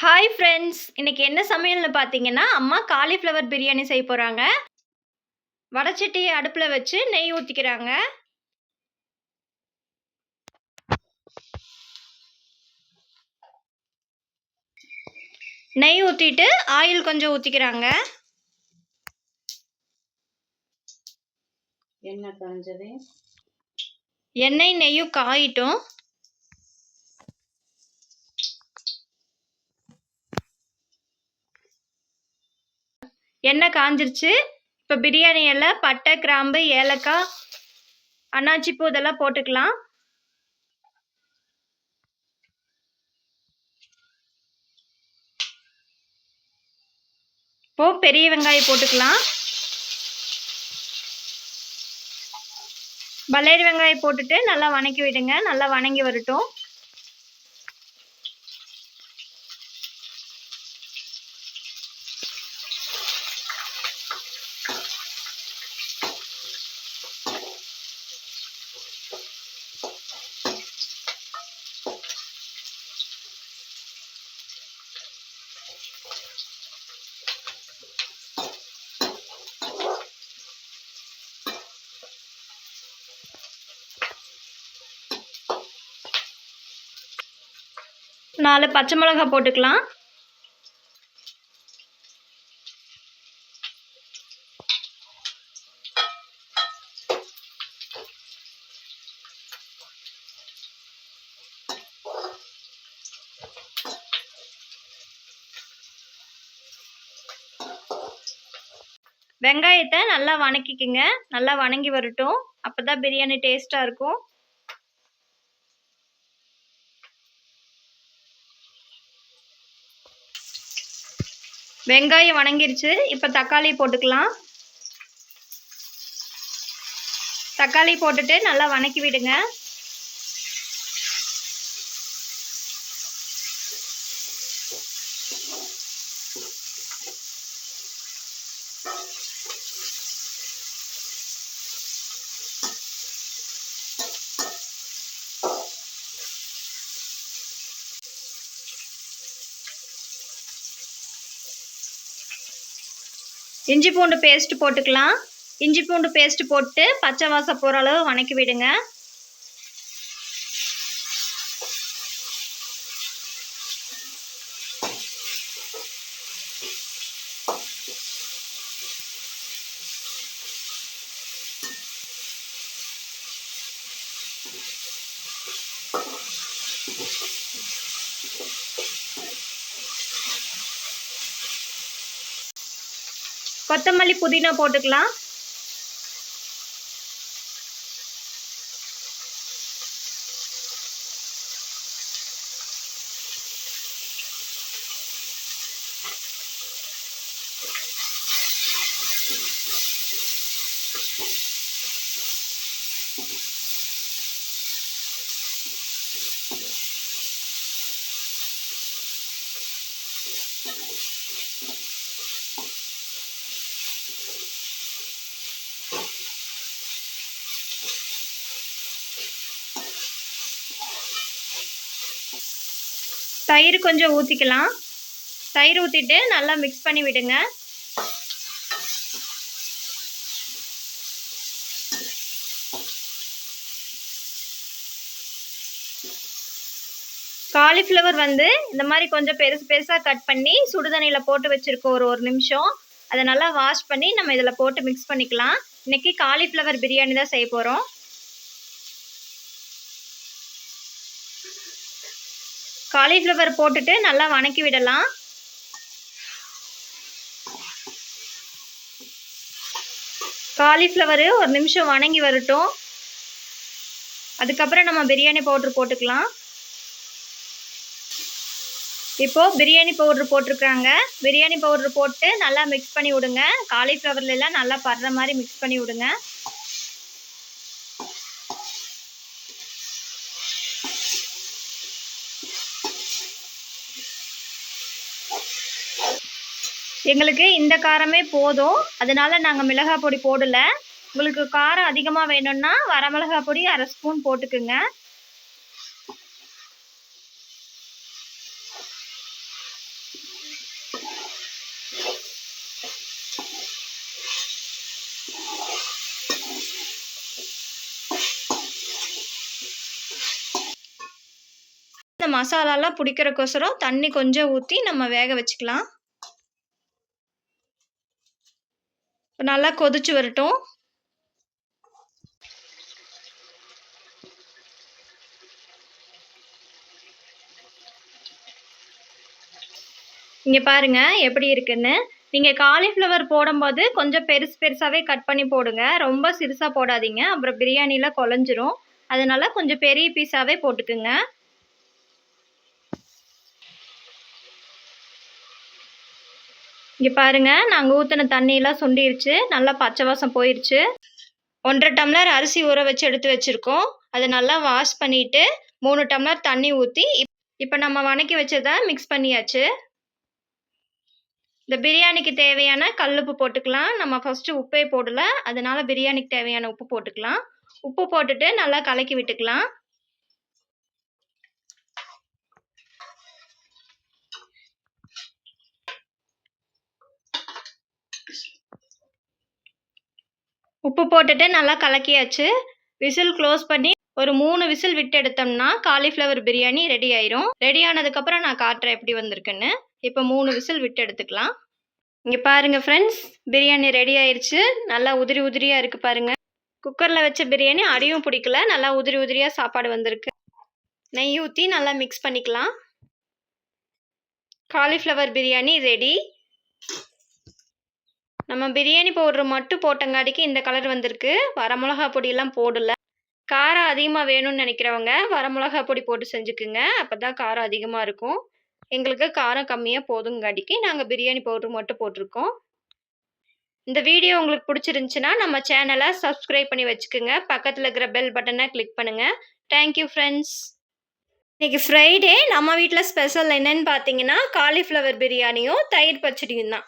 Hi friends! இன்னைக்கு என்ன சமையல்னு பார்த்தீங்கன்னா, அம்மா காலிஃப்ளவர் பிரியாணி செய்ய போறாங்க. வடச்சட்டிய அடுப்புல வச்சு நெய் ஊத்திக்கிறாங்க. நெய் ஊத்திட்டு ஆயில் கொஞ்சம் ஊத்திக்கிறாங்க. எண்ணெய் காஞ்சது. எண்ணெய் நெய்யும் காயிட்டும். எண்ணெய் காஞ்சிருச்சு. இப்ப பிரியாணி இலை, பட்டை, கிராம்பு, ஏலக்காய், அன்னாச்சி பூ இதெல்லாம் போட்டுக்கலாம். இப்போ பெரிய வெங்காயம் போட்டுக்கலாம். பல்லேரி வெங்காயம் போட்டுட்டு நல்லா வணக்கி விடுங்க. நல்லா வணங்கி வரட்டும். நாலு பச்சை மிளகாய் போட்டுக்கலாம். வெங்காயத்தை நல்லா வணக்கிக்குங்க. நல்லா வணங்கி வரட்டும். அப்பதான் பிரியாணி டேஸ்டா இருக்கும். வெங்காயம் வணங்கிருச்சு. இப்போ தக்காளி போட்டுக்கலாம். தக்காளி போட்டுட்டு நல்லா வணக்கி விடுங்க. இஞ்சி பூண்டு பேஸ்ட் போட்டுக்கலாம். இஞ்சி பூண்டு பேஸ்ட் போட்டு பச்சை வாசம் போகிற அளவு வணக்கி விடுங்க. கொத்தமல்லி புதினா போட்டுக்கலாம். தயிர் கொஞ்சம் ஊற்றிக்கலாம். தயிர் ஊற்றிட்டு நல்லா மிக்ஸ் பண்ணி விடுங்க. காலிஃப்ளவர் இந்த மாதிரி கொஞ்சம் பெருசு பெருசாக கட் பண்ணி சுடுதண்ணியில் போட்டு வச்சுருக்கோம். ஒரு நிமிஷம் அதை நல்லா வாஷ் பண்ணி நம்ம இதில் போட்டு மிக்ஸ் பண்ணிக்கலாம். இன்னைக்கு காலிஃப்ளவர் பிரியாணி தான் செய்ய போகிறோம். காலிஃப்ளவர் போட்டுட்டு நல்லா வணக்கி விடலாம். காலிஃப்ளவர் ஒரு நிமிஷம் வணங்கி வரட்டும். அதுக்கப்புறம் நம்ம பிரியாணி பவுடர் போட்டுக்கலாம். இப்போ பிரியாணி பவுடர் போட்டிருக்காங்க. பிரியாணி பவுடர் போட்டு நல்லா மிக்ஸ் பண்ணி விடுங்க. காலிஃப்ளவர்ல எல்லாம் நல்லா படுற மாதிரி மிக்ஸ் பண்ணி விடுங்க. எங்களுக்கு இந்த காரமே போதும். அதனால நாங்கள் மிளகாய் பொடி போடலை. உங்களுக்கு காரம் அதிகமாக வேணும்னா வரமிளகாய் பொடி 1/2 ஸ்பூன் போட்டுக்குங்க. இந்த மசாலாலாம் பிடிக்கிறக்கோசரம் தண்ணி கொஞ்சம் ஊற்றி நம்ம வேக வச்சுக்கலாம். நல்லா கொதிச்சு வரட்டும். இங்க பாருங்க எப்படி இருக்குன்னு. நீங்க காலிஃப்ளவர் போடும்போது கொஞ்சம் பெருசாவே கட் பண்ணி போடுங்க. ரொம்ப சிறுசா போடாதீங்க. அப்புறம் பிரியாணில குழஞ்சிரும். அதனால கொஞ்சம் பெரிய பீஸாவே போட்டுக்குங்க. இங்க பாருங்க, நாங்க ஊத்துன தண்ணியெல்லாம் சுண்டிருச்சு. நல்லா பச்சை வாசம் போயிருச்சு. 1 1/2 டம்ளர் அரிசி ஊற வச்சு எடுத்து வச்சிருக்கோம். அத நல்லா வாஷ் பண்ணிட்டு 3 டம்ளர் தண்ணி ஊத்தி, இப்ப நம்ம வணக்கி வச்சத மிக்ஸ் பண்ணியாச்சு. இந்த பிரியாணிக்கு தேவையான கல்லுப்பு போட்டுக்கலாம். நம்ம ஃபர்ஸ்ட்டு உப்பே போடல. அதனால பிரியாணிக்கு தேவையான உப்பு போட்டுக்கலாம். உப்பு போட்டுட்டு நல்லா கலக்கி விட்டுக்கலாம். உப்பு போட்டுட்டு நல்லா கலக்கியாச்சு. விசில் க்ளோஸ் பண்ணி ஒரு 3 விசில் விட்டு எடுத்தோம்னா காலிஃப்ளவர் பிரியாணி ரெடி ஆயிரும். ரெடி ஆனதுக்கப்புறம் நான் காட்டுறேன் எப்படி வந்திருக்குன்னு. இப்போ 3 விசில் விட்டு எடுத்துக்கலாம். இங்கே பாருங்க ஃப்ரெண்ட்ஸ், பிரியாணி ரெடி ஆயிருச்சு. நல்லா உதிரி உதிரியாக இருக்குது பாருங்க. குக்கரில் வச்ச பிரியாணி அடியும் பிடிக்கல. நல்லா உதிரி உதிரியாக சாப்பாடு வந்திருக்கு. நெய் ஊற்றி நல்லா மிக்ஸ் பண்ணிக்கலாம். Cauliflower biryani ready. நம்ம பிரியாணி பவுடர் மட்டும் போட்டங்காட்டிக்கு இந்த கலர் வந்திருக்கு. வரமிளகா பொடியெல்லாம் போடல. காரம் அதிகமாக வேணும்னு நினைக்கிறவங்க வரமிளகா பொடி போட்டு செஞ்சுக்குங்க. அப்போ தான் காரம் அதிகமாக இருக்கும். எங்களுக்கு காரம் கம்மியாக போதுங்காட்டிக்கு நாங்கள் பிரியாணி பவுடர் மட்டும் போட்டிருக்கோம். இந்த வீடியோ உங்களுக்கு பிடிச்சிருந்துச்சுன்னா நம்ம சேனலை சப்ஸ்கிரைப் பண்ணி வச்சுக்கோங்க. பக்கத்தில் இருக்கிற பெல் பட்டனை கிளிக் பண்ணுங்கள். Thank you friends. இன்னைக்கு ஃப்ரைடே நம்ம வீட்டில் ஸ்பெஷல் என்னன்னு பார்த்தீங்கன்னா காலிஃப்ளவர் பிரியாணியும் தயிர் பச்சடியும் தான்.